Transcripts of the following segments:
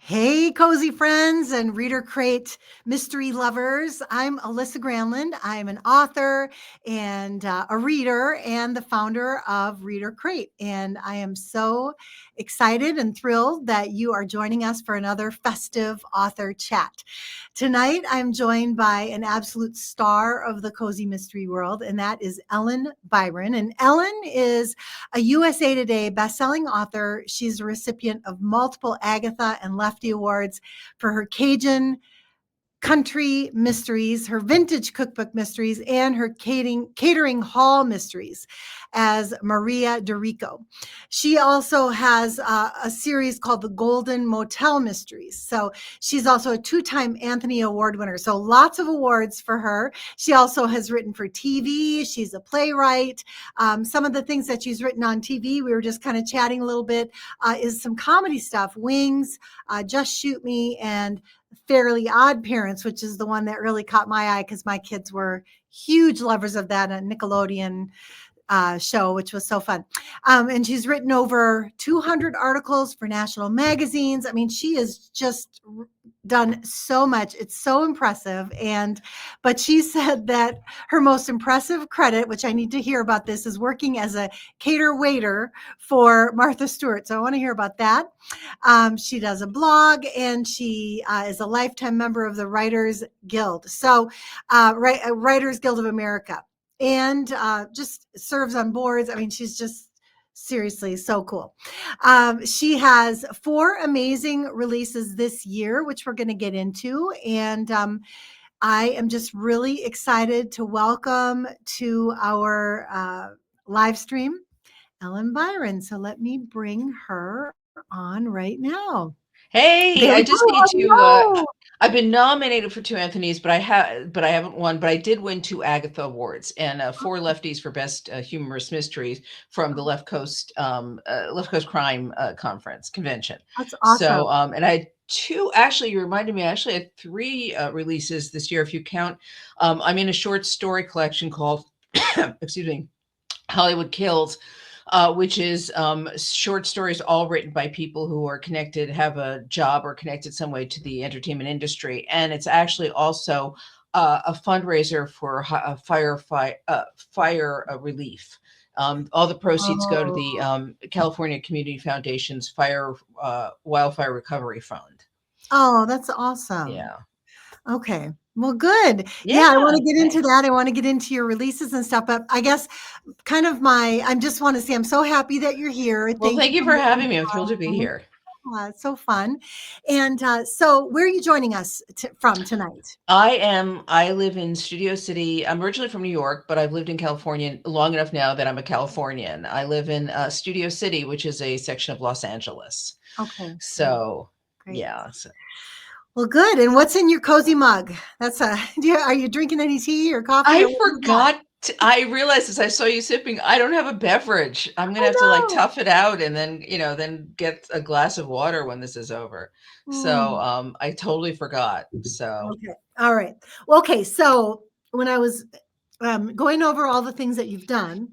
Hey, cozy friends and Reader Crate mystery lovers. I'm Alyssa Granlund. I'm an author and a reader and the founder of Reader Crate. And I am so excited and thrilled that you are joining us for another festive author chat. Tonight, I'm joined by an absolute star of the cozy mystery world, and that is Ellen Byron. And Ellen is a USA Today bestselling author. She's a recipient of multiple Agatha and Lefty Awards for her Cajun country mysteries, her vintage cookbook mysteries, and her catering hall mysteries as Maria DeRico. She also has a series called the Golden Motel Mysteries. So she's also a two-time Anthony Award winner. So lots of awards for her. She also has written for TV. She's a playwright. Some of the things that she's written on TV, we were just kind of chatting a little bit, is some comedy stuff, Wings, Just Shoot Me, and Fairly Odd Parents, which is the one that really caught my eye because my kids were huge lovers of that Nickelodeon show, which was so fun. And she's written over 200 articles for national magazines. I mean, she has just done so much. It's so impressive. But she said that her most impressive credit, which I need to hear about this, is working as a cater waiter for Martha Stewart. So I want to hear about that. She does a blog and she is a lifetime member of the Writers Guild. So Writers Guild of America. And just serves on boards. I mean, she's just seriously so cool. She has 4 amazing releases this year, which we're going to get into. And I am just really excited to welcome to our live stream Ellen Byron. So let me bring her on right now. Hey, There we I go. just need to. Hello. I've been nominated for 2 Anthonys, but I haven't won. But I did win 2 Agatha Awards and 4 Lefties for best humorous mysteries from the Left Coast Crime Conference convention. That's awesome. And I had two. Actually, you reminded me. I actually had 3 releases this year, if you count. I'm in a short story collection called, excuse me, Hollywood Kills, which is short stories all written by people who are connected, have a job or connected some way to the entertainment industry. And it's actually also a fundraiser for fire relief. All the proceeds go to the Oh, California Community Foundation's Wildfire Recovery Fund. oh, that's awesome. Yeah. Okay. Well, good. Yeah, I want Yeah. to get into Thanks. that. I want to get into your releases and stuff. But I guess I just want to say I'm so happy that you're here. Well, Thank thank you you for for making having me. I'm thrilled to be time. here. It's so fun. And so, where are you joining us from tonight? I live in Studio City. I'm originally from New York, but I've lived in California long enough now that I'm a Californian. I live in Studio City, which is a section of Los Angeles. Okay, great, So, great. yeah. So Well, good. And what's in your cozy mug? That's are you drinking any tea or coffee or I what do you got? forgot. I realized as I saw you sipping, I don't have a beverage. I'm gonna I have to like know. tough it out and then get a glass of water when this is over. So, Mm, I totally forgot. So, okay. All right. Well, okay. So when I was going over all the things that you've done,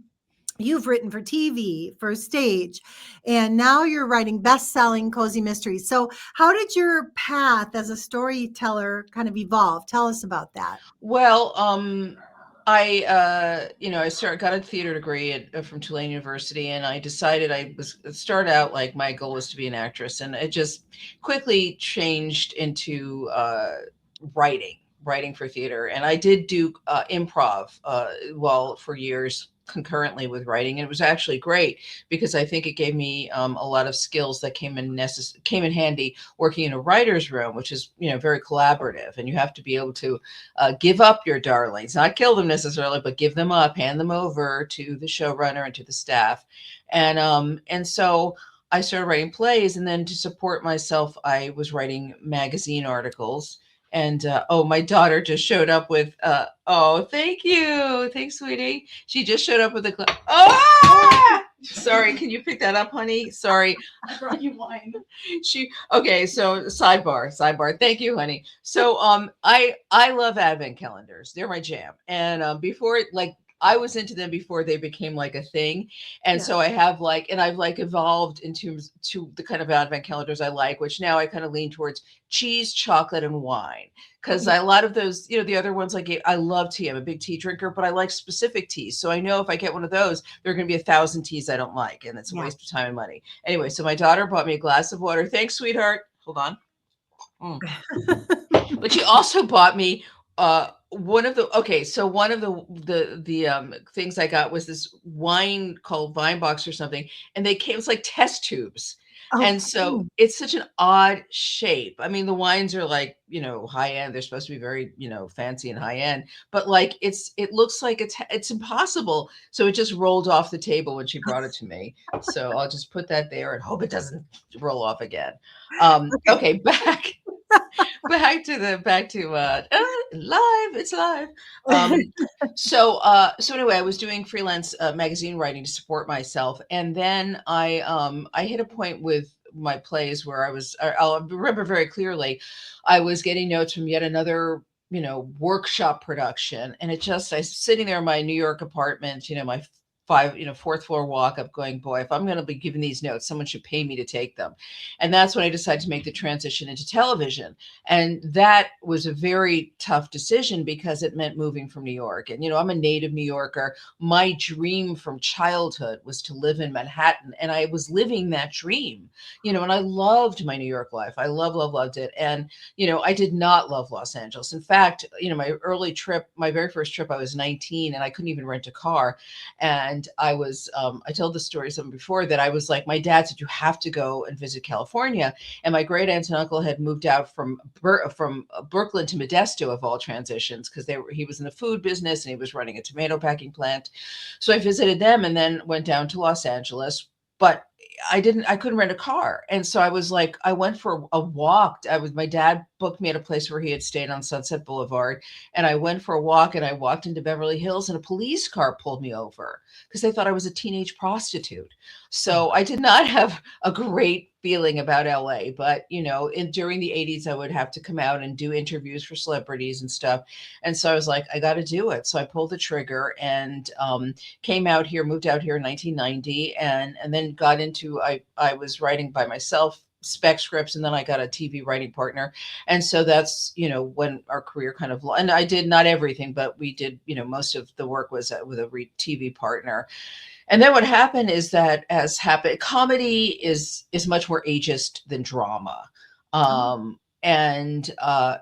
you've written for TV, for stage, and now you're writing best-selling cozy mysteries. So, how did your path as a storyteller kind of evolve? Tell us about that. well, I got a theater degree from Tulane University, and I decided started out like my goal was to be an actress, and it just quickly changed into writing for theater. And I did do improv well for years concurrently with writing, and it was actually great because I think it gave me a lot of skills that came in handy working in a writer's room, which is very collaborative, and you have to be able to give up your darlings, not kill them necessarily, but give them up, hand them over to the showrunner and to the staff. And so I started writing plays, and then to support myself, I was writing magazine articles. And oh, my daughter just showed up with oh, thank you, thanks, sweetie. She just showed up with a oh, sorry, can you pick that up, honey? Sorry, I brought you wine. She okay. So sidebar. Thank you, honey. So I love advent calendars. They're my jam. And before like I was into them before they became like a thing. And Yeah. so I have like, and I've like evolved into to the kind of advent calendars I like, which now I kind of lean towards cheese, chocolate, and wine. Oh, Because yeah. a lot of those, the other ones like I love tea. I'm a big tea drinker, but I like specific teas. So I know if I get one of those, there are going to be 1,000 teas I don't like, and it's a Yeah. waste of time and money. Anyway, so my daughter bought me a glass of water. Thanks, sweetheart. Hold on. Mm. But she also bought me one of the one of the things I got was this wine called Vine Box or something, and they came, it's like test tubes. Oh, And so it's such an odd shape. I mean, the wines are like, high end. They're supposed to be very, fancy and high end, but like it looks like it's impossible. So it just rolled off the table when she brought it to me. So I'll just put that there and hope it doesn't roll off again. okay. Okay, back to live. It's live. So anyway, I was doing freelance magazine writing to support myself, and then I hit a point with my plays where I'll remember very clearly, I was getting notes from yet another workshop production, and I was sitting there in my New York apartment, my fourth floor walk up, going, boy, if I'm going to be giving these notes, someone should pay me to take them. And that's when I decided to make the transition into television. And that was a very tough decision because it meant moving from New York. And, I'm a native New Yorker. My dream from childhood was to live in Manhattan. And I was living that dream, and I loved my New York life. I loved it. And, I did not love Los Angeles. In fact, my very first trip, I was 19 and I couldn't even rent a car. And I told the story some before that I was like, my dad said, you have to go and visit California. And my great aunt and uncle had moved out from Brooklyn to Modesto, of all transitions, because he was in the food business and he was running a tomato packing plant. So I visited them and then went down to Los Angeles. But I couldn't rent a car. And so I was like, I went for a walk. My dad booked me at a place where he had stayed on Sunset Boulevard. And I went for a walk and I walked into Beverly Hills and a police car pulled me over because they thought I was a teenage prostitute. So I did not have a great feeling about LA, but during the 80s, I would have to come out and do interviews for celebrities and stuff. And so I was like, I got to do it. So I pulled the trigger and moved out here in 1990 and then got into, I was writing by myself, spec scripts, and then I got a TV writing partner. And so that's, when our career kind of, and I did not everything, but we did, most of the work was with a TV partner. And then what happened is that comedy is much more ageist than drama. And I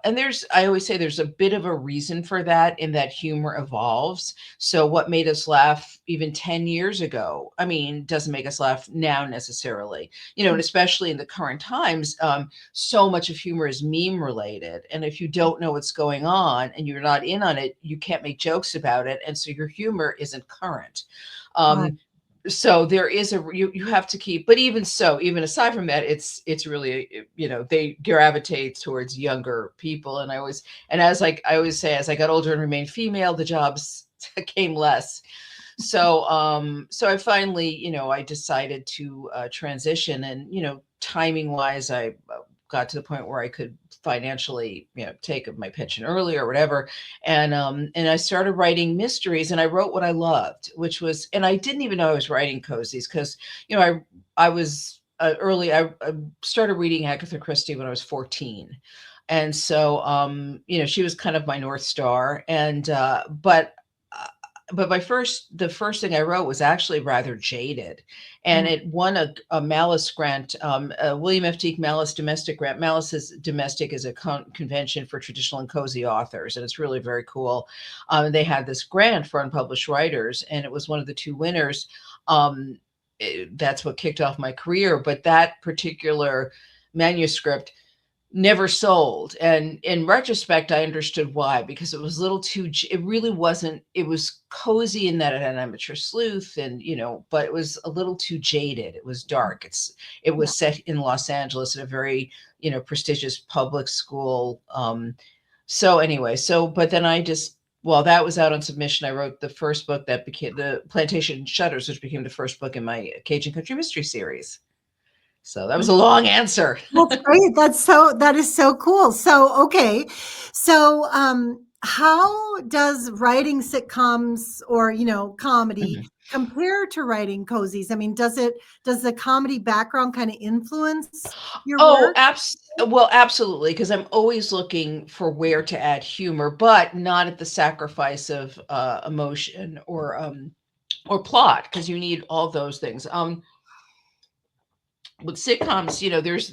always say there's a bit of a reason for that, in that humor evolves. So what made us laugh even 10 years ago, doesn't make us laugh now necessarily, and especially in the current times, so much of humor is meme related. And if you don't know what's going on and you're not in on it, you can't make jokes about it. And so your humor isn't current. So there is you have to keep, but even aside from that, it's really, they gravitate towards younger people. And I always say, as I got older and remained female, the jobs came less. So I finally, I decided to transition, and, timing wise, I got to the point where I could financially, take my pension early or whatever. And I started writing mysteries, and I wrote what I loved, which was, and I didn't even know I was writing cozies because, I was I started reading Agatha Christie when I was 14. And so, she was kind of my North Star. And, but the first thing I wrote was actually rather jaded, and it won a Malice grant, William F. Teague Malice Domestic Grant. Malice Domestic is a convention for traditional and cozy authors, and it's really very cool. They had this grant for unpublished writers, and it was one of the two winners. That's what kicked off my career, but that particular manuscript never sold. And in retrospect, I understood why, because it was a little too, it really wasn't, it was cozy in that it had an amateur sleuth and, but it was a little too jaded. It was dark. It was set in Los Angeles at a very, prestigious public school. So anyway, but then while that was out on submission, I wrote the first book that became The Plantation Shutters, which became the first book in my Cajun Country Mystery series. So that was a long answer. That's great. That is so cool. So, okay. So, how does writing sitcoms or, comedy Mhm. compare to writing cozies? I mean, does the comedy background kind of influence your Oh, work? well, absolutely, because I'm always looking for where to add humor, but not at the sacrifice of emotion or plot, because you need all those things. With sitcoms,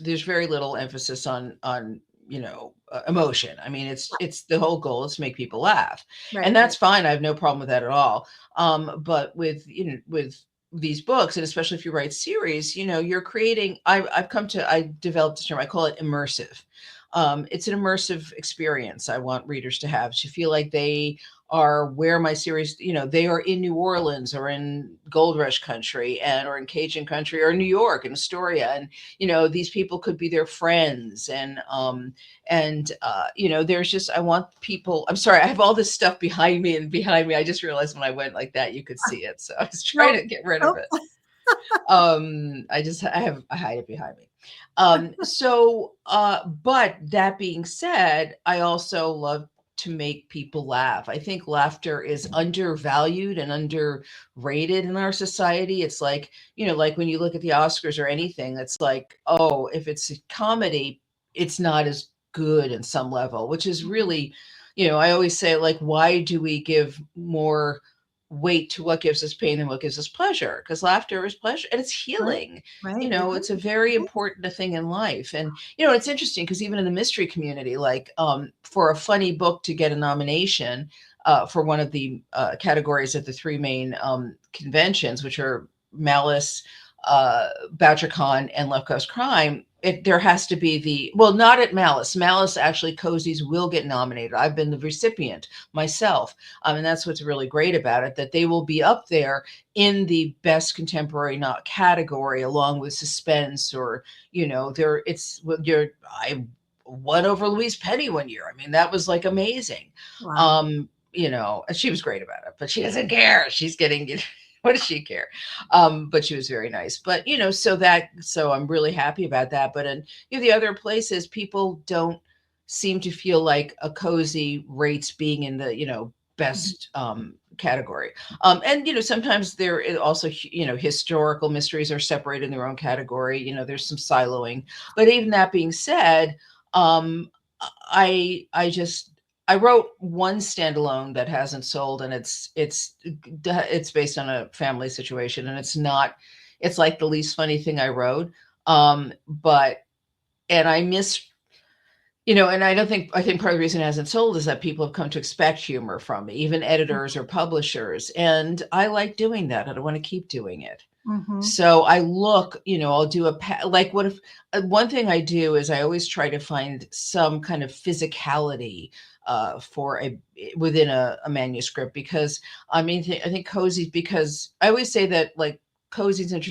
there's very little emphasis on emotion. I mean, it's the whole goal is to make people laugh, and Right, right, that's fine. I have no problem with that at all. But with these books, and especially if you write series, you're creating. I developed a term. I call it immersive. It's an immersive experience. I want readers to have to feel like they are where my series, they are in New Orleans or in Gold Rush country or in Cajun country or New York and Astoria. And, these people could be their friends. There's just, I want people, I'm sorry, I have all this stuff behind me and behind me. I just realized when I went like that, you could see it. So I was trying no, to get rid of oh, it. I hide it behind me. But that being said, I also love to make people laugh. I think laughter is undervalued and underrated in our society. It's like, like when you look at the Oscars or anything, it's like, oh, if it's a comedy, it's not as good in some level, which is really, I always say, like, why do we give more weight to what gives us pain than what gives us pleasure? Because laughter is pleasure and it's right, healing. right, it It's a is, very it is. important thing in life. And it's interesting because even in the mystery community, like for a funny book to get a nomination for one of the categories at the three main conventions, which are Malice, Boucher Khan, and Left Coast Crime, there has to be not at Malice. Malice actually cozies will get nominated. I've been the recipient myself. And that's what's really great about it, that they will be up there in the best contemporary not category, along with suspense or, I won over Louise Penny one year. I mean, that was like amazing. Wow. And she was great about it, but she doesn't care. She's getting, what does she care? But she was very nice. But, so I'm really happy about that. But in the other places, people don't seem to feel like a cozy rates being in the, best category. And sometimes there is also historical mysteries are separated in their own category. There's some siloing. But even that being said, um, I wrote one standalone that hasn't sold, and it's based on a family situation, and it's like the least funny thing I wrote. But and I miss and I think part of the reason it hasn't sold is that people have come to expect humor from me, even editors or publishers. And I like doing that. I don't want to keep doing it. Mm-hmm. So I look, I'll do like what if one thing I do is I always try to find some kind of physicality for within a manuscript, because I mean, I think cozy, because I always say that like cozies and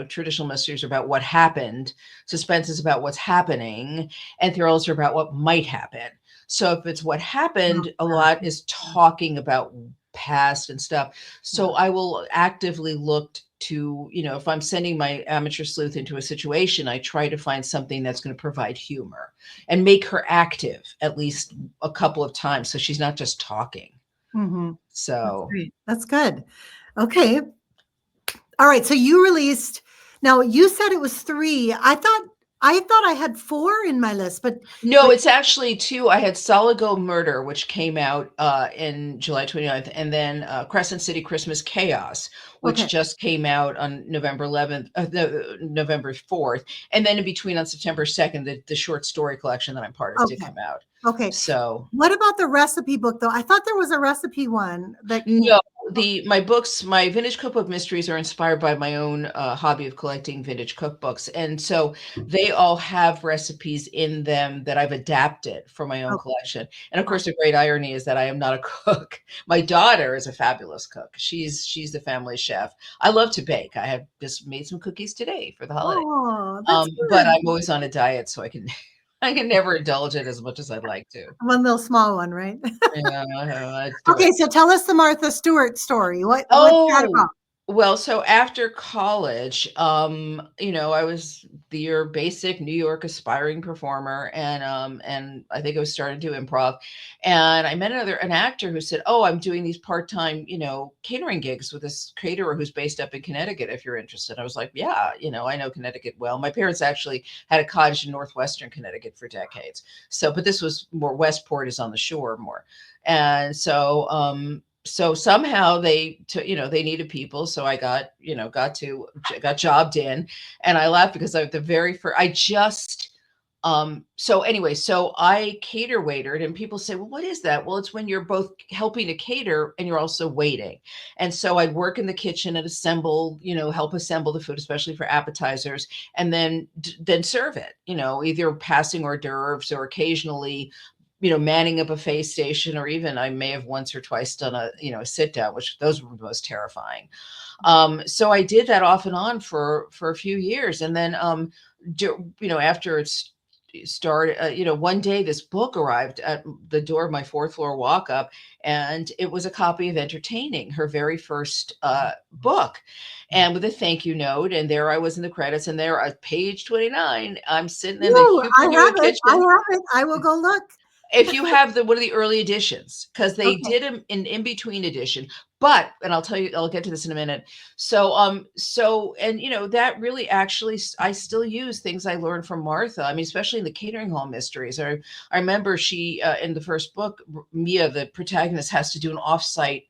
traditional mysteries are about what happened. Suspense is about what's happening, and thrillers are about what might happen. So if it's what happened, a lot is talking about past and stuff. So I will actively look to, if I'm sending my amateur sleuth into a situation, I try to find something that's going to provide humor and make her active at least a couple of times, so she's not just talking. Mm-hmm. That's So great. That's good. Okay. All right. So you released, now you said it was three. I thought I had four in my list, no, but it's actually two. I had Solid Gold Murder, which came out in July 29th, and then Crescent City Christmas Chaos, which okay. just came out on November 11th, November 4th. And then in between on September 2nd, the short story collection that I'm part of did Okay. come out. Okay. So What about the recipe book though? I thought there was a recipe one that came. no, my vintage cookbook mysteries are inspired by my own hobby of collecting vintage cookbooks, and so they all have recipes in them that I've adapted for my own Oh, collection. And of wow. course, the great irony is that I am not a cook. My daughter is a fabulous cook. She's the family chef. I love to bake. I have just made some cookies today for the holiday. Oh, that's But good. I'm always on a diet, so I can I can never indulge it as much as I'd like to. One little small one, right? Yeah, I do it. Okay, so tell us the Martha Stewart story. What's that Oh, about? Well, so after college, I was your basic New York aspiring performer, and I think I was starting to do improv, and I met an actor who said, "Oh, I'm doing these part-time, catering gigs with this caterer who's based up in Connecticut. If you're interested." I was like, "Yeah, I know Connecticut well. My parents actually had a cottage in northwestern Connecticut for decades, so but this was more Westport is on the shore more, and so somehow they needed people. So I got jobbed in, and I laughed because I the very first, I just, so anyway, so I cater waitered, and people say, well, what is that? Well, it's when you're both helping to cater and you're also waiting. And so I'd work in the kitchen and help assemble the food, especially for appetizers, and then serve it, either passing hors d'oeuvres or occasionally manning a buffet station, or even I may have once or twice done a sit down, which those were the most terrifying. So I did that off and on for a few years. And then, after it's started, one day this book arrived at the door of my fourth floor walk up, and it was a copy of Entertaining, her very first book, and with a thank you note. And there I was in the credits, and there at page 29, I'm sitting in the Ooh, I Hubernew have it. I kitchen. have it. I will go look. If you have one of the early editions, because they Okay. did an in-between edition, and I'll tell you, I'll get to this in a minute. And that really actually, I still use things I learned from Martha. I mean, especially in the catering hall mysteries. I remember she, in the first book, Mia, the protagonist, has to do an offsite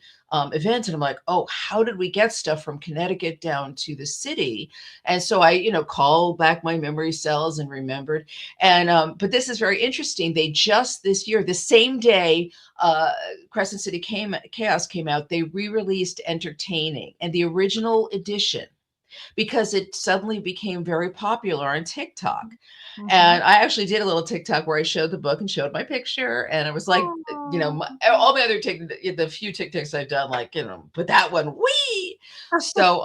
event. And I'm like, oh, how did we get stuff from Connecticut down to the city? And so I, call back my memory cells and remembered. And but this is very interesting. They just this year, the same day Crescent City Chaos came out, they re-released Entertaining, and the original edition, because it suddenly became very popular on TikTok. Mhm. And I actually did a little TikTok where I showed the book and showed my picture. And it was like, Oh. all my other the few TikToks I've done, like, but that one, wee. So,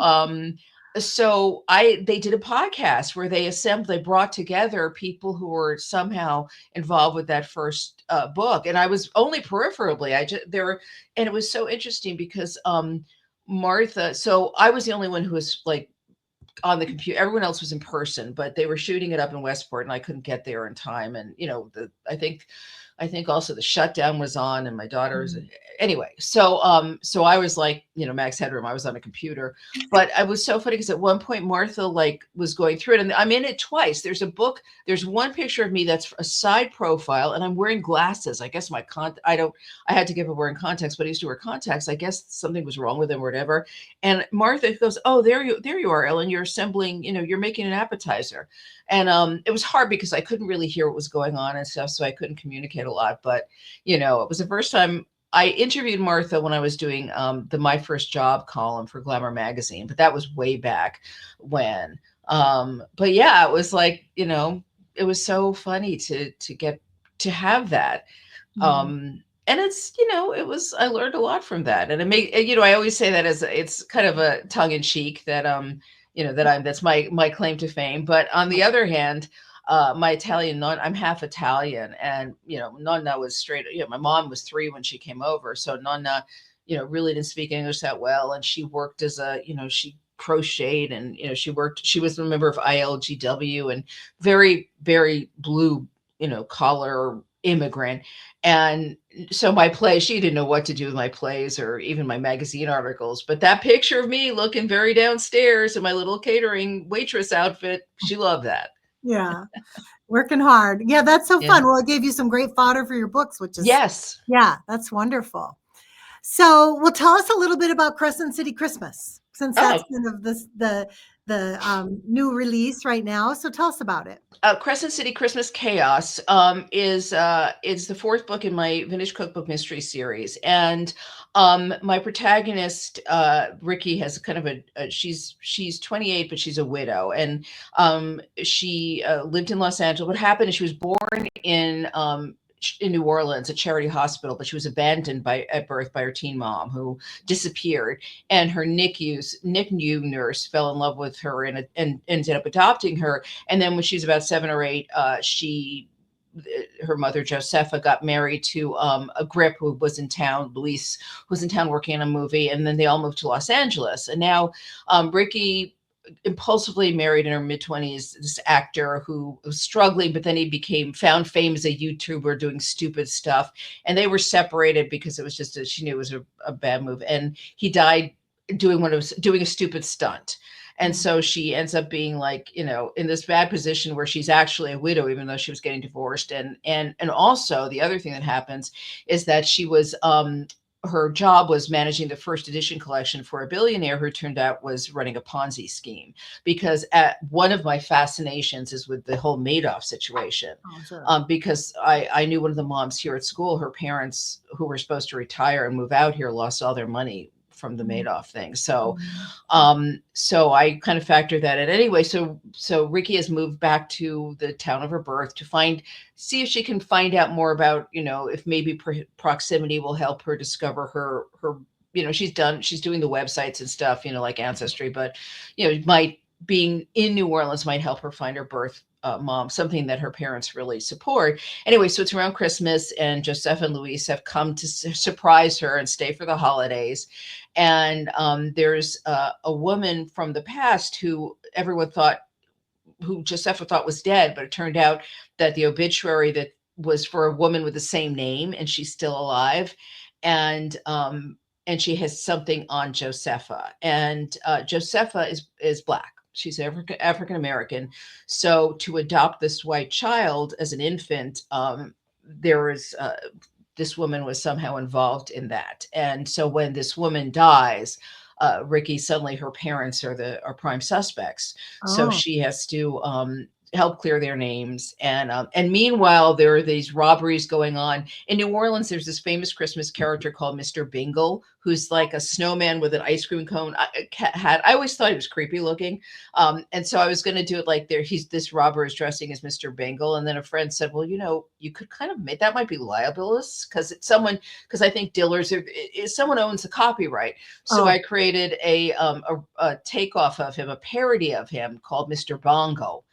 they did a podcast where they brought together people who were somehow involved with that first book. And I was only peripherally, and it was so interesting because, Martha, so I was the only one who was like on the computer. Everyone else was in person, but they were shooting it up in Westport, and I couldn't get there in time. And I think also the shutdown was on, and my daughter's Mm. anyway. So I was like, max headroom. I was on a computer, but I was so funny because at one point Martha like was going through it, and I'm in it twice. There's a book. There's one picture of me that's a side profile, and I'm wearing glasses. I guess I had to give her wearing contacts, but I used to wear contacts. I guess something was wrong with them or whatever. And Martha goes, "Oh, there you are, Ellen. You're assembling. You're making an appetizer." And it was hard because I couldn't really hear what was going on and stuff, so I couldn't communicate a lot. But it was the first time I interviewed Martha when I was doing the My First Job column for Glamour magazine, but that was way back when. But yeah, it was like, it was so funny to get to have that. Mhm. And it's, I learned a lot from that. And I always say that it's kind of a tongue in cheek that, that's my claim to fame. But on the other hand, my I'm half Italian, and, Nonna was straight, my mom was 3 when she came over. So Nonna, really didn't speak English that well. And she worked she crocheted, and, she was a member of ILGW, and very, very blue, collar immigrant. And so my play, she didn't know what to do with my plays or even my magazine articles. But that picture of me looking very downstairs in my little catering waitress outfit, she loved that. Yeah. Working hard. Yeah, that's so Yeah. fun. Well, it gave you some great fodder for your books, which is, Yes. yeah, that's wonderful. So, well, tell us a little bit about Crescent City Christmas, since that's Oh, kind of the new release right now. So tell us about it. Crescent City Christmas Chaos is the fourth book in my Vintage Cookbook mystery series. And my protagonist, Ricky, has kind of she's 28, but she's a widow. And she lived in Los Angeles. What happened is she was born in New Orleans, a charity hospital, but she was abandoned at birth by her teen mom, who disappeared. And her NICU nurse fell in love with her and ended up adopting her. And then when she was about 7 or 8, she her mother Josepha got married to a grip who was in town, Luis, who was in town working on a movie, and then they all moved to Los Angeles. And now Ricky impulsively married in her mid-20s this actor who was struggling, but then he found fame as a YouTuber doing stupid stuff, and they were separated because it was just she knew it was a bad move, and he died doing a stupid stunt. And so she ends up being like, in this bad position where she's actually a widow, even though she was getting divorced. And also the other thing that happens is that she was, her job was managing the first edition collection for a billionaire who turned out was running a Ponzi scheme. Because one of my fascinations is with the whole Madoff situation. Oh, sure. Because I knew one of the moms here at school, her parents who were supposed to retire and move out here lost all their money from the Madoff thing. So, so I kind of factor that in anyway. So Ricky has moved back to the town of her birth to see if she can find out more about, if maybe proximity will help her discover her, she's doing the websites and stuff, like Ancestry, but, being in New Orleans might help her find her birth mom, something that her parents really support. Anyway, so it's around Christmas, and Joseph and Luis have come to surprise her and stay for the holidays. And there's a woman from the past who Josepha thought was dead, but it turned out that the obituary that was for a woman with the same name, and she's still alive. And she has something on Josepha, and Josepha is Black. She's African American. So to adopt this white child as an infant, this woman was somehow involved in that. And so when this woman dies, Ricky, suddenly her parents are prime suspects. So she has to help clear their names. And meanwhile, there are these robberies going on. In New Orleans, there's this famous Christmas character called Mr. Bingle, who's like a snowman with an ice cream cone hat. I always thought he was creepy looking. And so I was going to do it like this robber is dressing as Mr. Bingle. And then a friend said, well, you could kind of make, that might be libelous because I think Diller's, someone owns the copyright. So I created a takeoff of him, a parody of him called Mr. Bongo.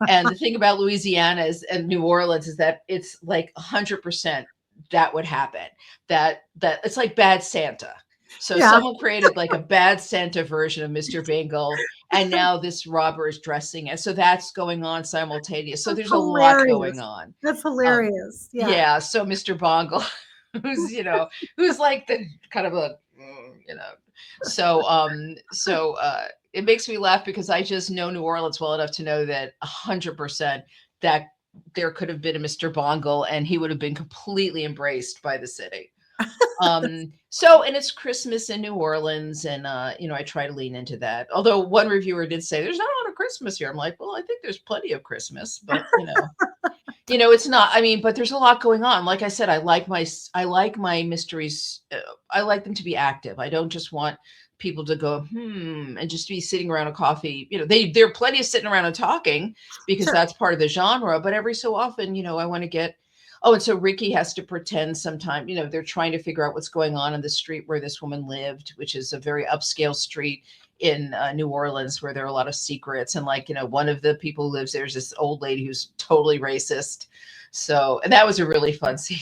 And the thing about Louisiana and New Orleans is that it's like 100% that would happen. That it's like Bad Santa. So someone created like a Bad Santa version of Mr. Bingle, and now this robber is dressing it. So that's going on simultaneous. So there's a lot going on. That's hilarious. Yeah. So Mr. Bongle, who's like the kind of a, so it makes me laugh because I just know New Orleans well enough to know that 100% that there could have been a Mr. Bongle and he would have been completely embraced by the city. And it's Christmas in New Orleans, and I try to lean into that. Although one reviewer did say there's not a lot of Christmas here. I'm like, well, I think there's plenty of Christmas, but it's not. I mean, but there's a lot going on. Like I said, I like my mysteries. I like them to be active. I don't just want people to go and just be sitting around a coffee. There are plenty of sitting around and talking because that's part of the genre. But every so often, I want to get. Oh, and so Ricky has to pretend sometime, they're trying to figure out what's going on in the street where this woman lived, which is a very upscale street in New Orleans where there are a lot of secrets. And one of the people who lives there is this old lady who's totally racist. So, and that was a really fun scene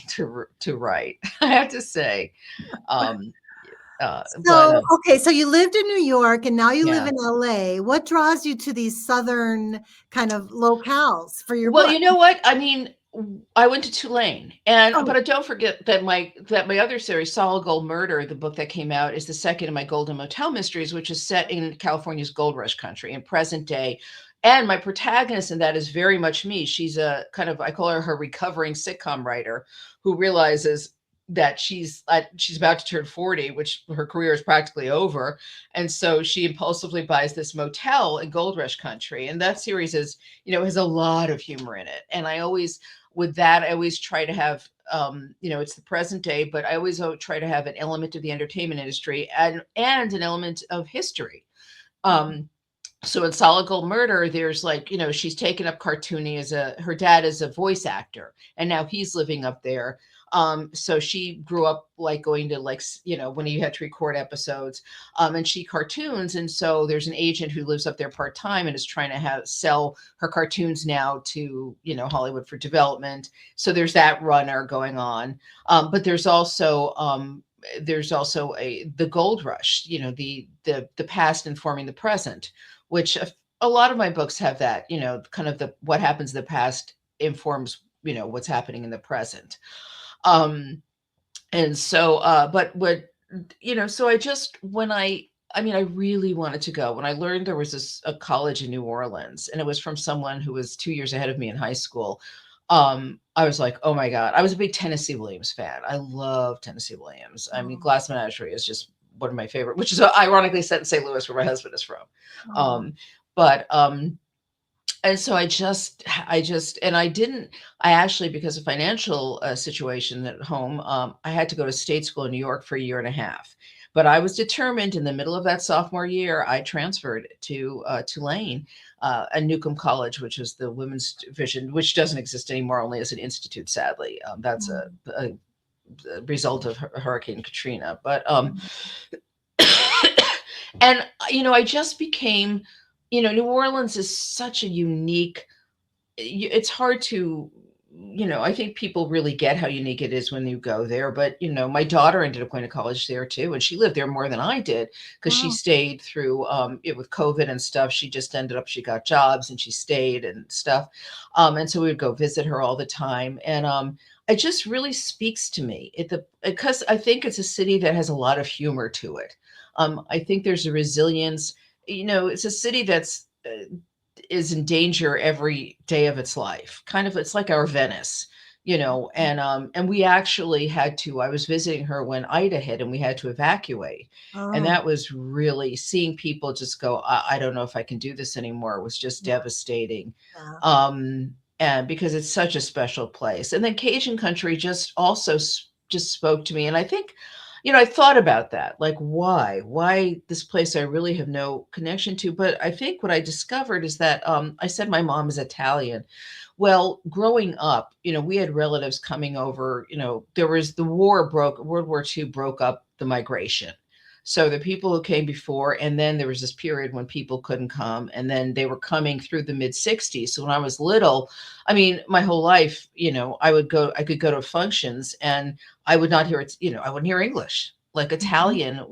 to write, I have to say. So you lived in New York and now you live in LA. What draws you to these Southern kind of locales for your book? Well, you know what? I mean, I went to Tulane, but don't forget that my other series, Solid Gold Murder, the book that came out, is the second of my Golden Motel mysteries, which is set in California's gold rush country in present day. And my protagonist in that is very much me. She's a kind of, I call her recovering sitcom writer who realizes that she's about to turn 40, which her career is practically over. And so she impulsively buys this motel in gold rush country. And that series is, has a lot of humor in it. And I always try to have, it's the present day, but I always try to have an element of the entertainment industry and an element of history. So in Solid Gold Murder, there's she's taken up cartooning her dad is a voice actor, and now he's living up there. So she grew up like going to like, when you had to record episodes, and she cartoons. And so there's an agent who lives up there part time and is trying to sell her cartoons now to, Hollywood for development. So there's that runner going on. But there's also the gold rush, the past informing the present, which a lot of my books have that, kind of what happens in the past informs, what's happening in the present. Um, and so, but what, so I just, I really wanted to go. When I learned there was a college in New Orleans, and it was from someone who was 2 years ahead of me in high school. I was like, oh my God. I was a big Tennessee Williams fan. I love Tennessee Williams. I mean, Oh, Glass Menagerie is just one of my favorite, which is ironically set in St. Louis, where my husband is from. oh, Um, but and so and I actually, because of financial situation at home, I had to go to state school in New York for a year and a half. But I was determined. In the middle of that sophomore year, I transferred to Tulane, and Newcomb College, which is the women's division, which doesn't exist anymore, only as an institute, sadly. That's mm, a result of Hurricane Katrina. But mm. and I just became, New Orleans is such a unique. It's hard to, I think people really get how unique it is when you go there. But my daughter ended up going to college there too, and she lived there more than I did, because she Wow. stayed through it with COVID and stuff. She got jobs and she stayed and stuff. And so we would go visit her all the time. And it just really speaks to me, because I think it's a city that has a lot of humor to it. I think there's a resilience. It's a city that's is in danger every day of its life. Kind of, it's like our Venice, and we actually had to. I was visiting her when Ida hit, and we had to evacuate, and Oh, that was really, seeing people just go, I don't know if I can do this anymore, was just yeah, devastating. yeah. And because it's such a special place, and then Cajun country just also just spoke to me, and I think, I thought about that, like, why this place I really have no connection to. But I think what I discovered is that, I said my mom is Italian. Well, growing up, we had relatives coming over. There was the World War II broke up the migration. So the people who came before, and then there was this period when people couldn't come, and then they were coming through the mid 60s. So when I was little, I mean, my whole life, I could go to functions, and I would not hear it, I wouldn't hear English. Like, Mhm. Italian that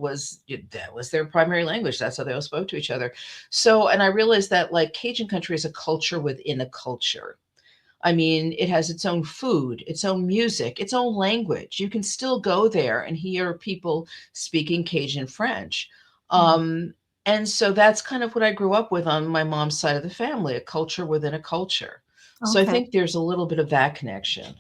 was their primary language. That's how they all spoke to each other. So, and I realized that, like, Cajun country is a culture within a culture. I mean, it has its own food, its own music, its own language. You can still go there and hear people speaking Cajun French. Mm. And so that's kind of what I grew up with on my mom's side of the family, a culture within a culture. So I Okay. think there's a little bit of that connection.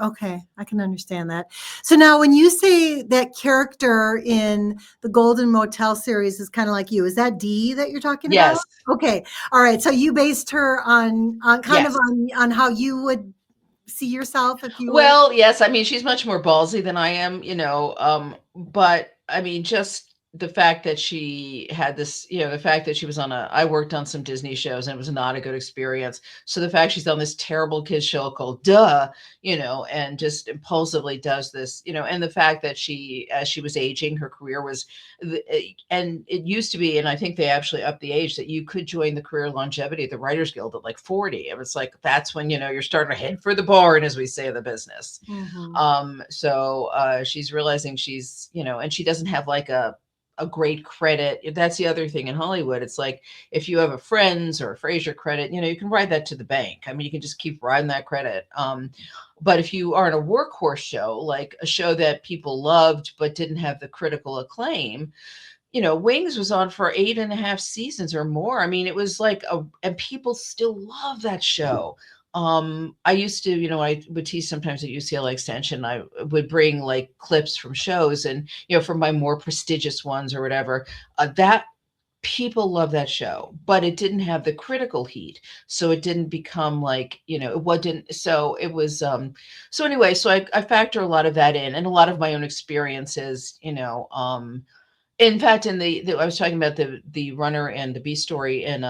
Okay, I can understand that. So now when you say that character in the Golden Motel series is kind of like you, is that Dee that you're talking about? Yes. Okay. All right. So you based her on kind of Yes. on how you would see yourself if you were. Well, yes, I mean, she's much more ballsy than I am, but I mean, just the fact that she had this, the fact that she was I worked on some Disney shows, and it was not a good experience. So the fact she's on this terrible kids show called Duh, and just impulsively does this, and the fact that as she was aging, her career was, and it used to be, and I think they actually upped the age, that you could join the career longevity at the Writers Guild at like 40. And it's like, that's when, you're starting to head for the barn, as we say in the business. Mhm. So she's realizing she's, and she doesn't have like a great credit. That's the other thing in Hollywood. It's like, if you have a Friends or a Frasier credit, you can ride that to the bank. I mean, you can just keep riding that credit. But if you are in a workhorse show, like a show that people loved but didn't have the critical acclaim, Wings was on for 8.5 seasons or more. I mean, it was like and people still love that show. I used to, I would teach sometimes at UCLA Extension. I would bring like clips from shows, and, from my more prestigious ones or whatever, that people love that show, but it didn't have the critical heat. So it didn't become like, it wasn't, so it was, so anyway, so I factor a lot of that in, and a lot of my own experiences, In fact, in I was talking about the runner and the B story in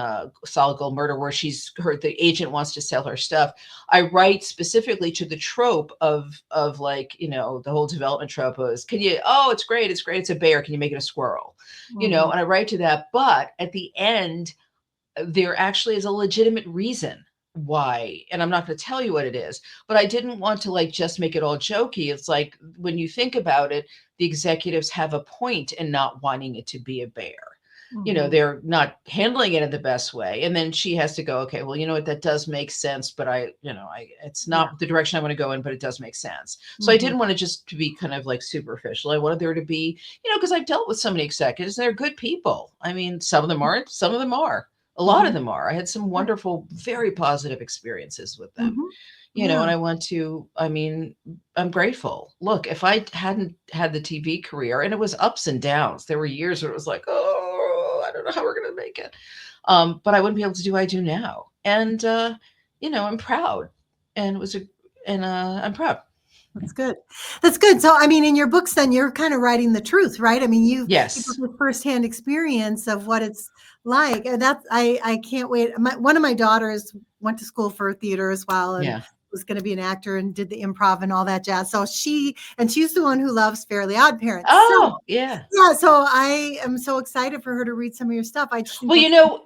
Solid Gold Murder, where the agent wants to sell her stuff. I write specifically to the trope of like, the whole development trope is, oh, it's great, it's a bear, can you make it a squirrel? Mhm. And I write to that, but at the end there actually is a legitimate reason why, and I'm not going to tell you what it is, but I didn't want to like just make it all jokey. It's like, when you think about it, the executives have a point in not wanting it to be a bear. Mhm. They're not handling it in the best way, and then she has to go, okay, well, you know what, that does make sense, but it's Yeah. not the direction I want to go in, but it does make sense. So I Mhm. didn't want to just to be kind of like superficial. I wanted there to be, because I've dealt with so many executives, and they're good people. I mean, some of them aren't, some of them are. A lot of Mhm. them are. I had some Right. wonderful, very positive experiences with them. Mhm. Yeah. And I'm grateful. Look, if I hadn't had the TV career, and it was ups and downs, there were years where it was like, oh, I don't know how we're going to make it. But I wouldn't be able to do what I do now. And, I'm proud. And it was I'm proud. That's good. That's good. So, I mean, in your books, then you're kind of writing the truth, right? I mean, you got Yes. the firsthand experience of what it's like, and I can't wait. One of my daughters went to school for theater as well, and Yeah. was going to be an actor and did the improv and all that jazz. So she's the one who loves Fairly Odd Parents. So Oh, yeah. yeah, so I am so excited for her to read some of your stuff. I just think Well,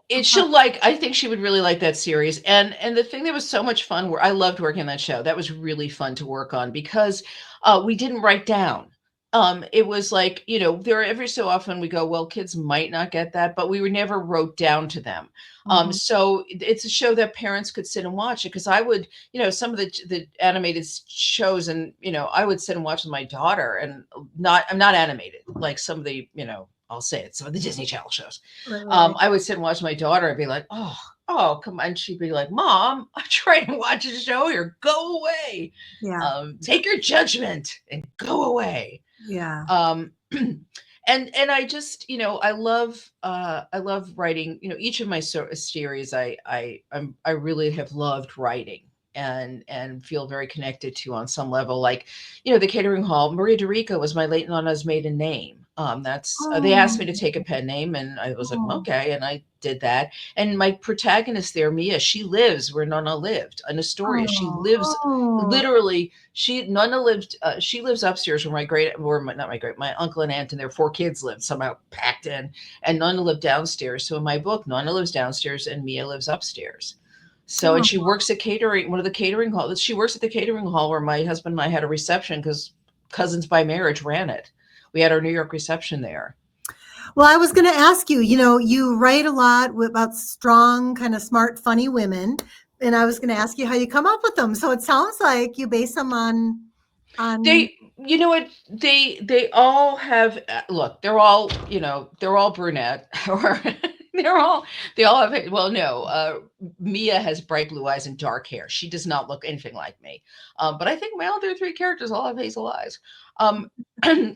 that's so fun. I think she would really like that series. And the thing that was so much fun, where I loved working on that show. That was really fun to work on, because we didn't write down. It was like, there are every so often we go, well, kids might not get that, but we were never wrote down to them. Mhm. So it's a show that parents could sit and watch it, because I would, some of the animated shows, and I would sit and watch with my daughter, and I'm not animated like some of the, I'll say it, some of the Disney Channel shows. Right, right. I would sit and watch my daughter and be like, oh, come on. She'd be like, Mom, I'm trying to watch a show here. Go away. Yeah. Take your judgment and go away. Yeah. Um, and I just, I love writing, each of my series, I really have loved writing, and feel very connected to on some level. Like, the catering hall, Maria Dorica was my late nana's maiden name. They asked me to Oh. take a pen name, and I was like, Oh. okay. And I did that. And my protagonist there, Mia, she lives where Nana lived in Astoria. She Oh. lives Oh. literally, she lives upstairs where not my great, my uncle and aunt and their 4 kids lived, somehow packed in, and Nana lived downstairs. So in my book, Nana lives downstairs and Mia lives upstairs. So, and she Oh. works at one of the catering halls. She works at the catering hall where my husband and I had a reception, because cousins by marriage ran it. We had our New York reception there. Well, I was going to ask you, you write a lot about strong, kind of smart, funny women. And I was going to ask you how you come up with them. So it sounds like you base them on, You know what, they all have, look, they're all brunette, or they all have, well, no, Mia has bright blue eyes and dark hair. She does not look anything like me. But I think my other 3 characters all have hazel eyes. um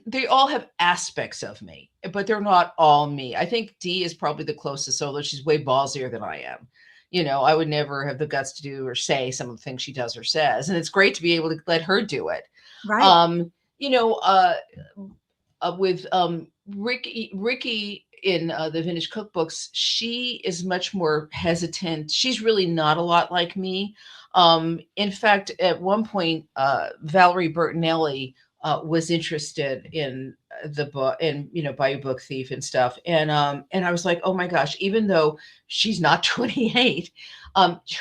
they all have aspects of me, but they're not all me. I think Dee is probably the closest, although she's way ballsier than I am. I would never have the guts to do or say some of the things she does or says, and it's great to be able to let her do it. right. um you know uh with Ricky in the vintage cookbooks, she is much more hesitant. She's really not a lot like me. In fact, at one point, Valerie Bertinelli was interested in the book, and Bayou Book Thief and stuff. And I was like, oh my gosh, even though she's not 28,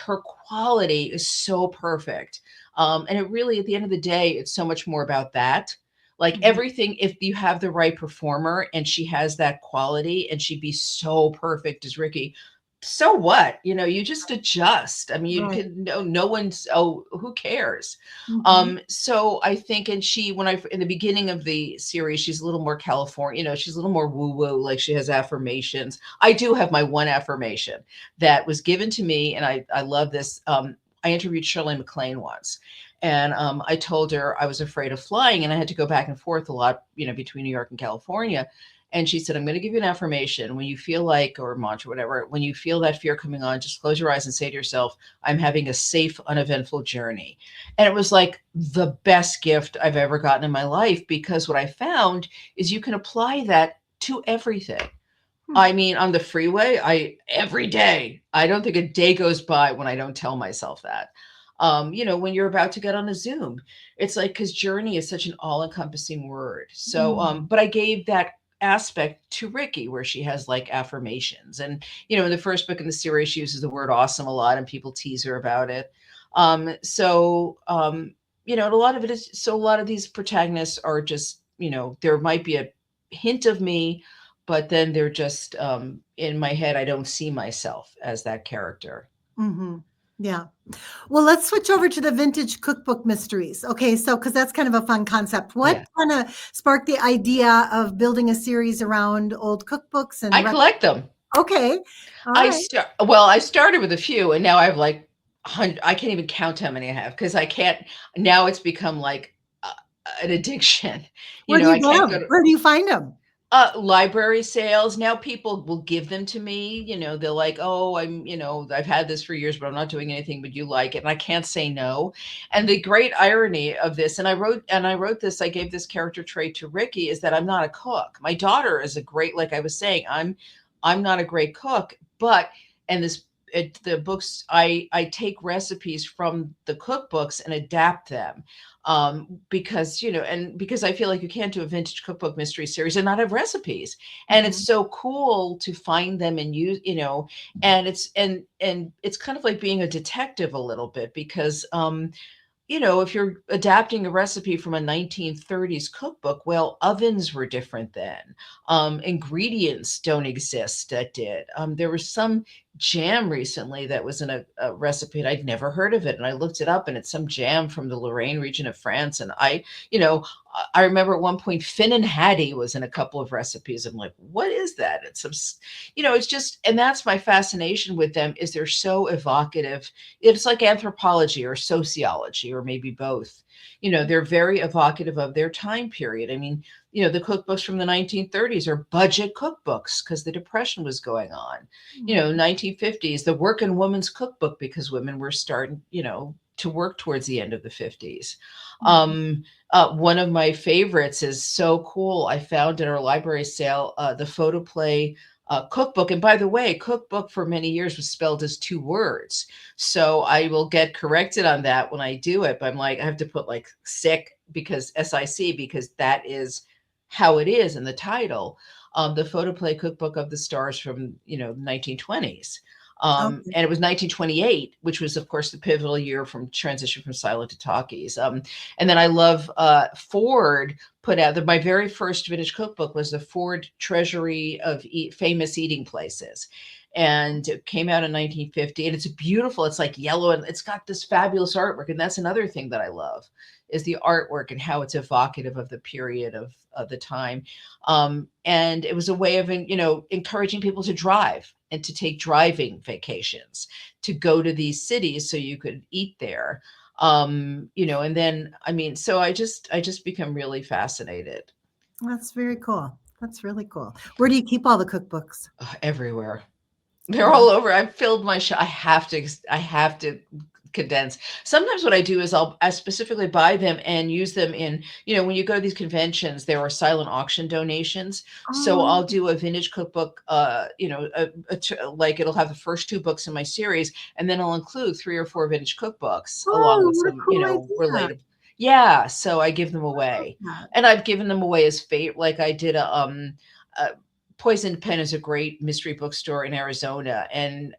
her quality is so perfect. And it really, at the end of the day, it's so much more about that. Like Mhm. everything, if you have the right performer and she has that quality and she'd be so perfect as Ricky, so what? You just adjust. I mean, you Right. can, no one's, oh, who cares? Mhm. So I think, and in the beginning of the series, she's a little more California, she's a little more woo-woo, like she has affirmations. I do have my one affirmation that was given to me, and I love this. I interviewed Shirley MacLaine once, and I told her I was afraid of flying, and I had to go back and forth a lot, between New York and California. And she said, I'm going to give you an affirmation. When you feel like, or mantra, whatever, when you feel that fear coming on, just close your eyes and say to yourself, I'm having a safe, uneventful journey. And it was like the best gift I've ever gotten in my life, because what I found is you can apply that to everything. Hmm. I mean, on the freeway, every day, I don't think a day goes by when I don't tell myself that. When you're about to get on a Zoom, it's like, because journey is such an all-encompassing word. So, Mm. but I gave that aspect to Ricky, where she has like affirmations. And, in the first book in the series, she uses the word awesome a lot and people tease her about it. And a lot of it is, so a lot of these protagonists are just, there might be a hint of me, but then they're just in my head. I don't see myself as that character. Hmm. Yeah. Well, let's switch over to the vintage cookbook mysteries. Okay, so because that's kind of a fun concept. What Yeah, kind of sparked the idea of building a series around old cookbooks I and collect them. okay, all right. I started with a few, and now I have like 100. I can't even count how many I have, because I can't. Now it's become like an addiction. Where do you I get can't go them? to Where do you find them? library sales. Now people will give them to me. They're like, "Oh, I've had this for years, but I'm not doing anything. But you like it," and I can't say no. And the great irony of this, and I wrote this. I gave this character trait to Ricky, is that I'm not a cook. My daughter is a great, like I was saying, I'm not a great cook, but and this. The books, I take recipes from the cookbooks and adapt them, because and because I feel like you can't do a vintage cookbook mystery series and not have recipes. And it's Mhm. so cool to find them and use, and it's kind of like being a detective a little bit, because if you're adapting a recipe from a 1930s cookbook, well, ovens were different then. Ingredients don't exist that did. There was some jam recently that was in a recipe, and I'd never heard of it. And I looked it up, and it's some jam from the Lorraine region of France. And I remember at one point, Finn and Hattie was in a couple of recipes. I'm like, what is that? It's just, and that's my fascination with them, is they're so evocative. It's like anthropology or sociology, or maybe both. They're very evocative of their time period. I mean, the cookbooks from the 1930s are budget cookbooks because the depression was going on. Mhm. 1950s, the working woman's cookbook, because women were starting, to work towards the end of the 50s. Mhm. One of my favorites is so cool. I found in our library sale the photoplay cookbook. And by the way, cookbook for many years was spelled as two words. So I will get corrected on that when I do it. But I'm like, I have to put like sick, because SIC, because that is how it is in the title. The photoplay cookbook of the stars from, 1920s. Okay. And it was 1928, which was, of course, the pivotal year from transition from silent to talkies. And then I love Ford put out my very first vintage cookbook was the Ford Treasury of Famous Eating Places. And it came out in 1950, and it's beautiful. It's like yellow, and it's got this fabulous artwork. And that's another thing that I love, is the artwork and how it's evocative of the period of the time. And it was a way of, encouraging people to drive and to take driving vacations, to go to these cities so you could eat there. And then, I mean, so I just become really fascinated. That's very cool. That's really cool. Where do you keep all the cookbooks? Everywhere. They're Yeah. all over. I've filled my I have to condense. Sometimes what I do is I specifically buy them and use them in, when you go to these conventions, there are silent auction donations. So Oh, I'll do a vintage cookbook, like it'll have the first two books in my series, and then I'll include 3 or 4 vintage cookbooks along oh, with what a some, cool idea. related. Yeah, so I give them I love away. that. And I've given them away as fate. Like I did a Poison Pen is a great mystery bookstore in Arizona, and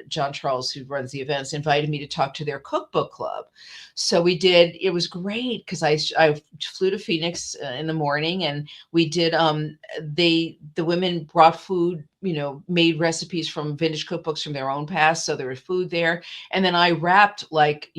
John Charles, who runs the events, invited me to talk to their cookbook club. So we did. It was great because I flew to Phoenix in the morning, and we did. The women brought food, made recipes from vintage cookbooks from their own past, so there was food there, and then I wrapped like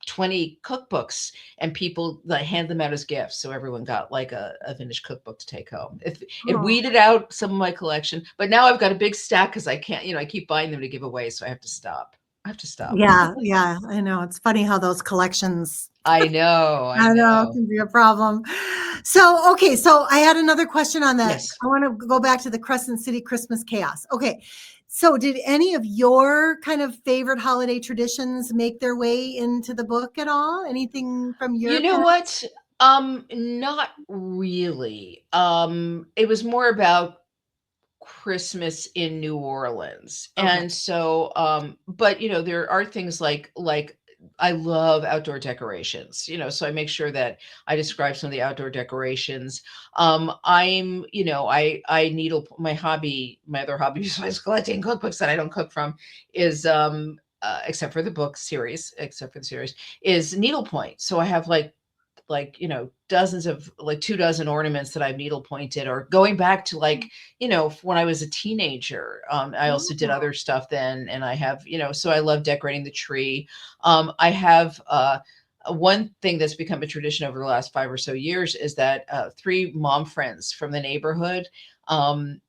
20 cookbooks, and people like hand them out as gifts. So everyone got like a vintage cookbook to take home. It Oh, weeded out some of my collection, but now I've got a big stack because I can't, I keep buying them to give away. So I have to stop. I have to stop. yeah, yeah. I know. It's funny how those collections, I know. I I know, know. can be a problem. So, okay. So I had another question on that. Yes. I want to go back to the Crescent City Christmas chaos. Okay. So did any of your kind of favorite holiday traditions make their way into the book at all? Anything from You your know past? what? Not really. It was more about Christmas in New Orleans. Okay. And so, but there are things like I love outdoor decorations, so I make sure that I describe some of the outdoor decorations. I needle my hobby, my other hobby besides collecting cookbooks that I don't cook from is except for the book series, except for the series, is needlepoint. So I have dozens of like 2 dozen ornaments that I've needle pointed, or going back to when I was a teenager. I also did Oh. other stuff then, and I have, so I love decorating the tree. I have one thing that's become a tradition over the last 5 or so years is that 3 mom friends from the neighborhood and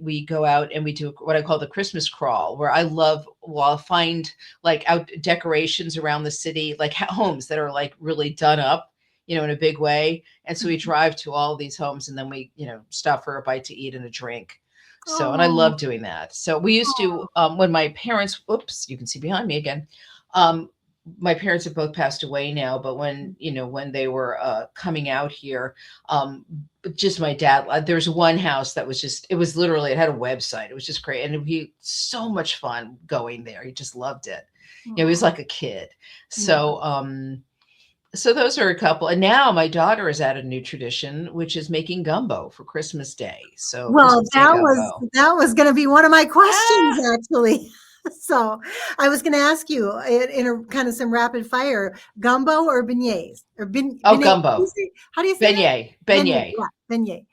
we go out and we do what I call the Christmas crawl, where I'll find like out decorations around the city, like homes that are like really done up, in a big way. And so we Mhm. drive to all these homes and then we, stop for a bite to eat and a drink. So, and I Oh. love doing that. So we used to, when my parents, oops, you can see behind me again. Um, my parents have both passed away now, but when they were coming out here, just my dad, there's one house that was it was literally, it had a website. It was just great. And it'd be so much fun going there. He just loved it. He was Oh. like a kid. Yeah. So those are a couple. And now my daughter has added a new tradition, which is making gumbo for Christmas Day. So Well, Christmas Day gumbo. that was going to be one of my questions, Ah, actually. So I was going to ask you in a kind of some rapid fire, gumbo or beignets or oh, beignet. gumbo. How do you say it? Beignet. Beignet. Beignet. Yeah, beignet.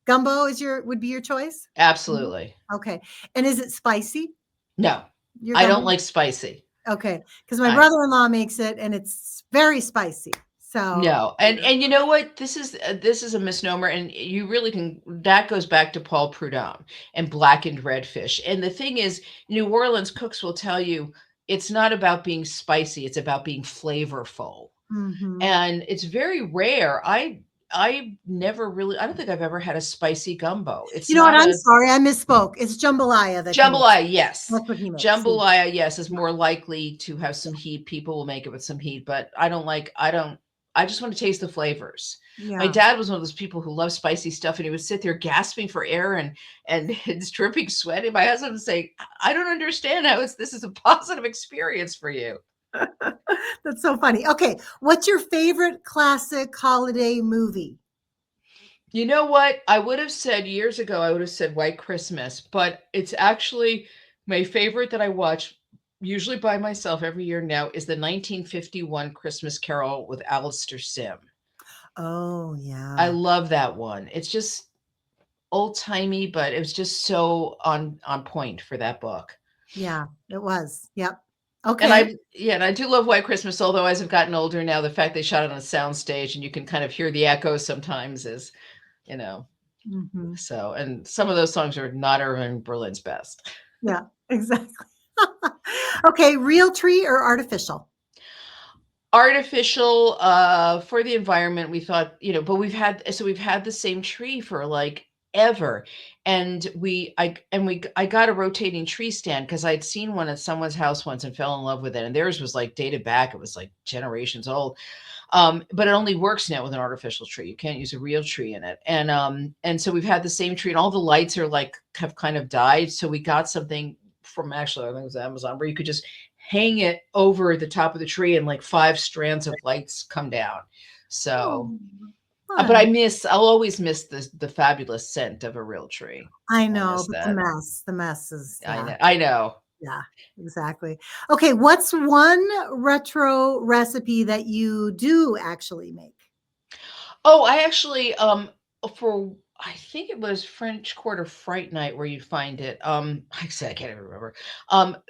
Gumbo would be your choice. Mhm. Absolutely. Okay. And is it spicy? No, Your I don't gumbo? like spicy. Okay, because my I brother-in-law makes it and it's very spicy. So, No, and you know what? This is a misnomer, and you really can. That goes back to Paul Prudhomme and blackened redfish. And the thing is, New Orleans cooks will tell you it's not about being spicy; it's about being flavorful. mhm. And it's very rare. I never really. I don't think I've ever had a spicy gumbo. It's You know what? not I'm a sorry, I misspoke. It's jambalaya that he makes. jambalaya. Yes, That's what he makes. Yeah. jambalaya. Yes, is more likely to have some heat. People will make it with some heat, but I don't like. I don't. I just want to taste the flavors. My Yeah. dad was one of those people who loved spicy stuff, and he would sit there gasping for air and it's dripping sweat. And my husband would say, "I don't understand how this is a positive experience for you." That's so funny. Okay, what's your favorite classic holiday movie? You know what? I would have said years ago, I would have said White Christmas, but it's actually my favorite that I watch usually by myself every year now is the 1951 Christmas Carol with Alistair Sim. Oh, I yeah. love that one. It's just old-timey, but it was just so on point for that book. Yeah, it was. Yep. And Okay. I do love White Christmas, although as I've gotten older now, the fact they shot it on a sound stage and you can kind of hear the echoes sometimes is, you know, Mhm. so, and some of those songs are not Irving Berlin's best. Yeah, exactly. Okay, real tree or artificial? Artificial, for the environment, we thought, but we've had the same tree for like ever. And I got a rotating tree stand because I'd seen one at someone's house once and fell in love with it. And theirs was like dated back. It was like generations old. But it only works now with an artificial tree. You can't use a real tree in it. And so we've had the same tree and all the lights are like have kind of died. So we got something from, actually, I think it was Amazon, where you could just hang it over the top of the tree and like 5 strands of lights come down. Oh, So, but fun. I'll always miss the fabulous scent of a real tree. I I'll know, miss but that. the mess is, I yeah, know. I know. yeah, exactly. Okay, what's one retro recipe that you do actually make? Oh, I actually, for I think it was French Quarter Fright Night where you'd find it. I said I can't even remember.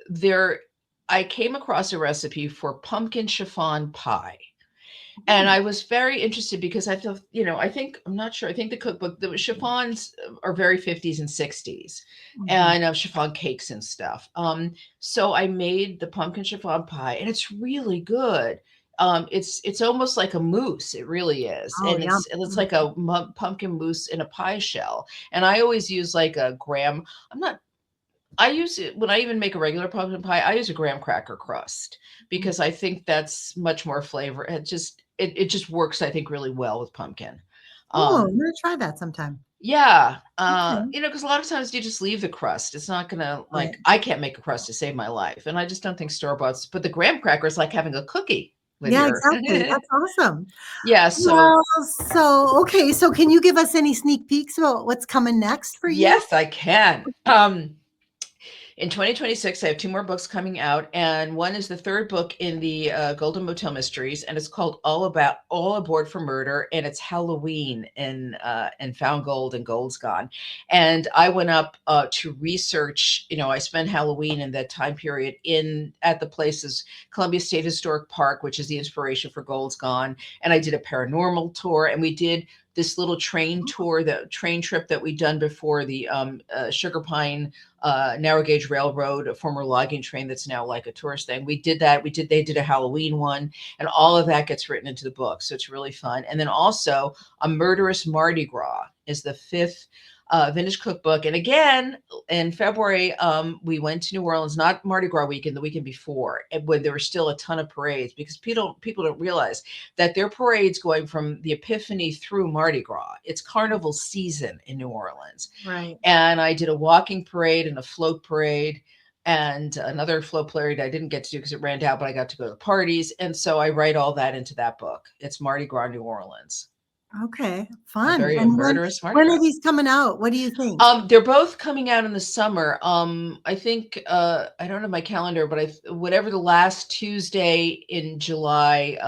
There, I came across a recipe for pumpkin chiffon pie. And Mm, I was very interested because I thought, I think, I'm not sure. I think the cookbook, the chiffons are very 50s and 60s, mhm. and chiffon cakes and stuff. So I made the pumpkin chiffon pie, and it's really good. It's almost like a mousse. It really is, Oh, and yeah. it's Mhm. like a pumpkin mousse in a pie shell. And I always use like a graham. I'm not I use it when I even make a regular pumpkin pie. I use a graham cracker crust because I think that's much more flavor. It just works, I think, really well with pumpkin. Oh, Um, I'm gonna try that sometime. yeah, Okay. because a lot of times you just leave the crust. It's not gonna Right. like I can't make a crust to save my life, and I just don't think store bought. But the graham cracker is like having a cookie with Yeah, your. exactly. That's awesome. Yeah, so Well, so okay, so can you give us any sneak peeks about what's coming next for you? yes, I can. In 2026, I have two more books coming out, and one is the third book in the Golden Motel Mysteries, and it's called All Aboard for Murder, and it's Halloween in Found Gold and Gold's Gone. And I went up to research. I spent Halloween in that time period in at the places Columbia State Historic Park, which is the inspiration for Gold's Gone, and I did a paranormal tour, and we did this little train tour, the train trip that we'd done before the Sugar Pine narrow gauge railroad, a former logging train that's now like a tourist thing. We did that. They did a Halloween one, and all of that gets written into the book. So it's really fun. And then also A Murderous Mardi Gras is the fifth vintage cookbook. And again, in February, we went to New Orleans, not Mardi Gras weekend, the weekend before, and when there were still a ton of parades, because people don't realize that there are parades going from the Epiphany through Mardi Gras. It's carnival season in New Orleans. Right. And I did a walking parade and a float parade and another float parade I didn't get to do because it ran out, but I got to go to parties. And so I write all that into that book. It's Mardi Gras, New Orleans. Okay, A fun. very And murderous Mardi when are Gras. these coming out? What do you think? They're both coming out in the summer. I think I don't have my calendar, but whatever the last Tuesday in July,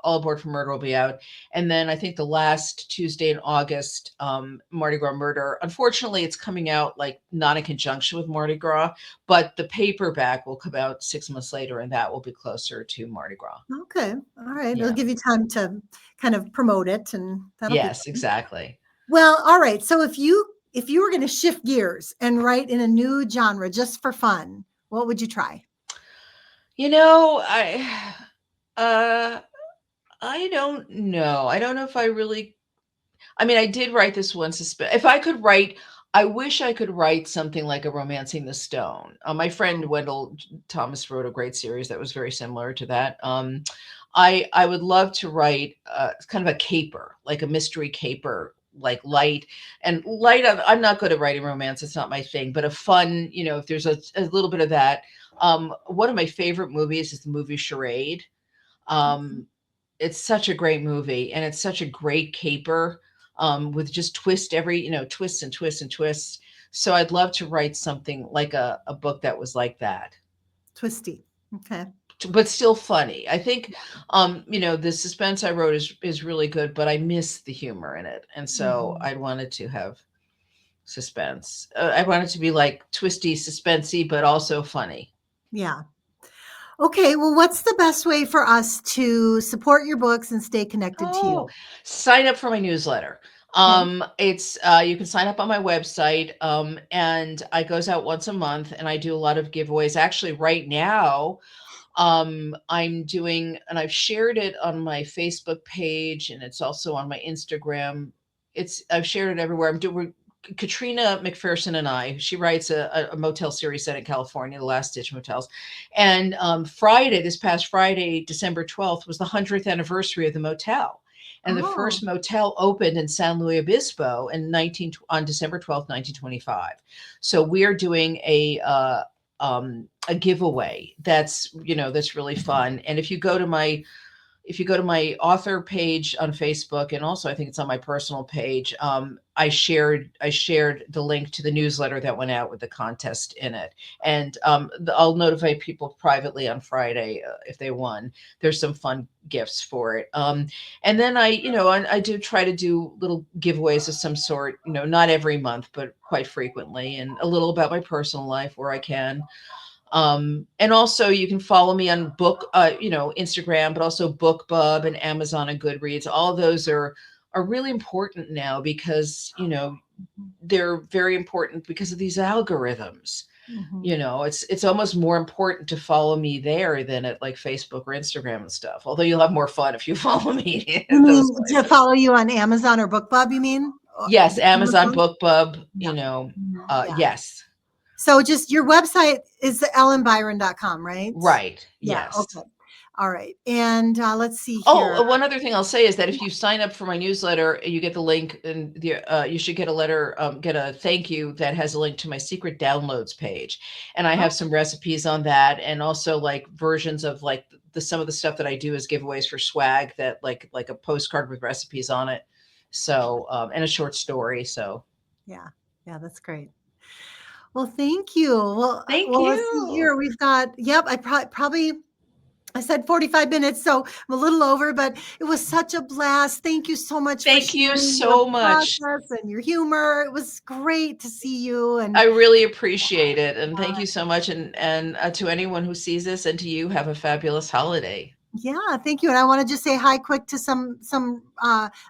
All Aboard for Murder will be out, and then I think the last Tuesday in August, Mardi Gras Murder. Unfortunately, it's coming out like not in conjunction with Mardi Gras, but the paperback will come out 6 months later, and that will be closer to Mardi Gras. Okay, all right. It'll Yeah. give you time to kind of promote it, and that'll be Yes, good. exactly. Well, all right. So if you were going to shift gears and write in a new genre just for fun, what would you try? You know, I uh I don't know. I don't know if I really I mean, I did write this one if I could write I wish I could write something like a Romancing the Stone. My friend Wendell Thomas wrote a great series that was very similar to that. I would love to write kind of a caper, like a mystery caper, like light and light. I'm not good at writing romance; it's not my thing. But a fun, if there's a little bit of that. One of my favorite movies is the movie Charade. Mhm. Um, it's such a great movie, and it's such a great caper with just twists and twists and twists. So I'd love to write something like a book that was like that, Twisty. Okay. but still funny. I think, the suspense I wrote is really good, but I miss the humor in it, and so Mhm. I wanted to have suspense. I wanted to be like twisty, suspensey, but also funny. Yeah. Okay. Well, what's the best way for us to support your books and stay connected to Oh, you? sign up for my newsletter. Okay. It's you can sign up on my website, and I goes out once a month, and I do a lot of giveaways. Actually, right now, I'm doing, and I've shared it on my Facebook page, and it's also on my Instagram. I've shared it everywhere. I'm doing Katrina McPherson and I. She writes a motel series set in California, the Last Ditch Motels. And this past Friday, December 12th, was the 100th anniversary of the motel. And the Oh, first motel opened in San Luis Obispo on December 12th, 1925. So we're doing a giveaway that's really fun. And if you go to my author page on Facebook, and also I think it's on my personal page, I shared the link to the newsletter that went out with the contest in it, and I'll notify people privately on Friday if they won. There's some fun gifts for it, and then I do try to do little giveaways of some sort, not every month, but quite frequently, and a little about my personal life where I can. And also you can follow me on Instagram, but also BookBub and Amazon and Goodreads. All of those are really important now because, they're very important because of these algorithms. mhm. It's almost more important to follow me there than at like Facebook or Instagram and stuff. Although you'll have more fun if you follow me You at those mean to places. follow you on Amazon or BookBub, you mean? Yes, The Amazon, Amazon? BookBub, Yeah. Mhm. Yeah. yes. So just your website is ellenbyron.com, right? Right. Yeah. Yes. Okay. All right. And let's see Oh, here. one other thing I'll say is that if you sign up for my newsletter, you get the link, and you should get a letter, get a thank you that has a link to my secret downloads page, and I have Oh, some recipes on that, and also like versions of like the some of the stuff that I do as giveaways for swag, that like a postcard with recipes on it, so and a short story. So yeah. Yeah, that's great. Well, thank you. thank Well, let's see you, here. We've got, yep, I probably I said 45 minutes, so I'm a little over, but it was such a blast. Thank you so much for thank you sharing your so much. process and your humor. It was great to see you. And I really appreciate it, and thank you so much, and to anyone who sees this, and to you, have a fabulous holiday. yeah, thank you. And I want to just say hi quick to some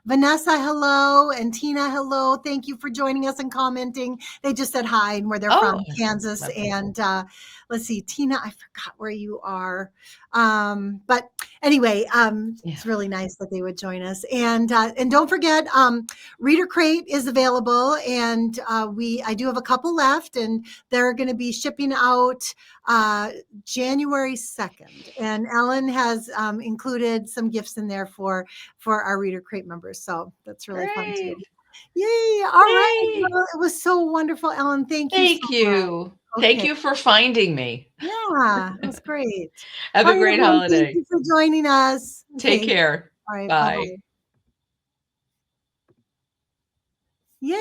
Vanessa, hello, and Tina, hello. Thank you for joining us and commenting. They just said hi and where they're Oh, from, Kansas. okay. And let's see, Tina, I forgot where you are. But anyway, Yeah. it's really nice that they would join us. And don't forget, Reader Crate is available, and I do have a couple left, and they're going to be shipping out January 2nd. And Ellen has included some gifts in there for our Reader Crate members. So that's really fun too. Great. Yay. All right. Yay. Well, it was so wonderful, Ellen. Thank you so Thank much. you. Thank Okay. you for finding me. Yeah, it was great. Have All a right, great everyone. Thank holiday. you for joining us. Take Okay. care. All right. Bye Bye. bye. Yay.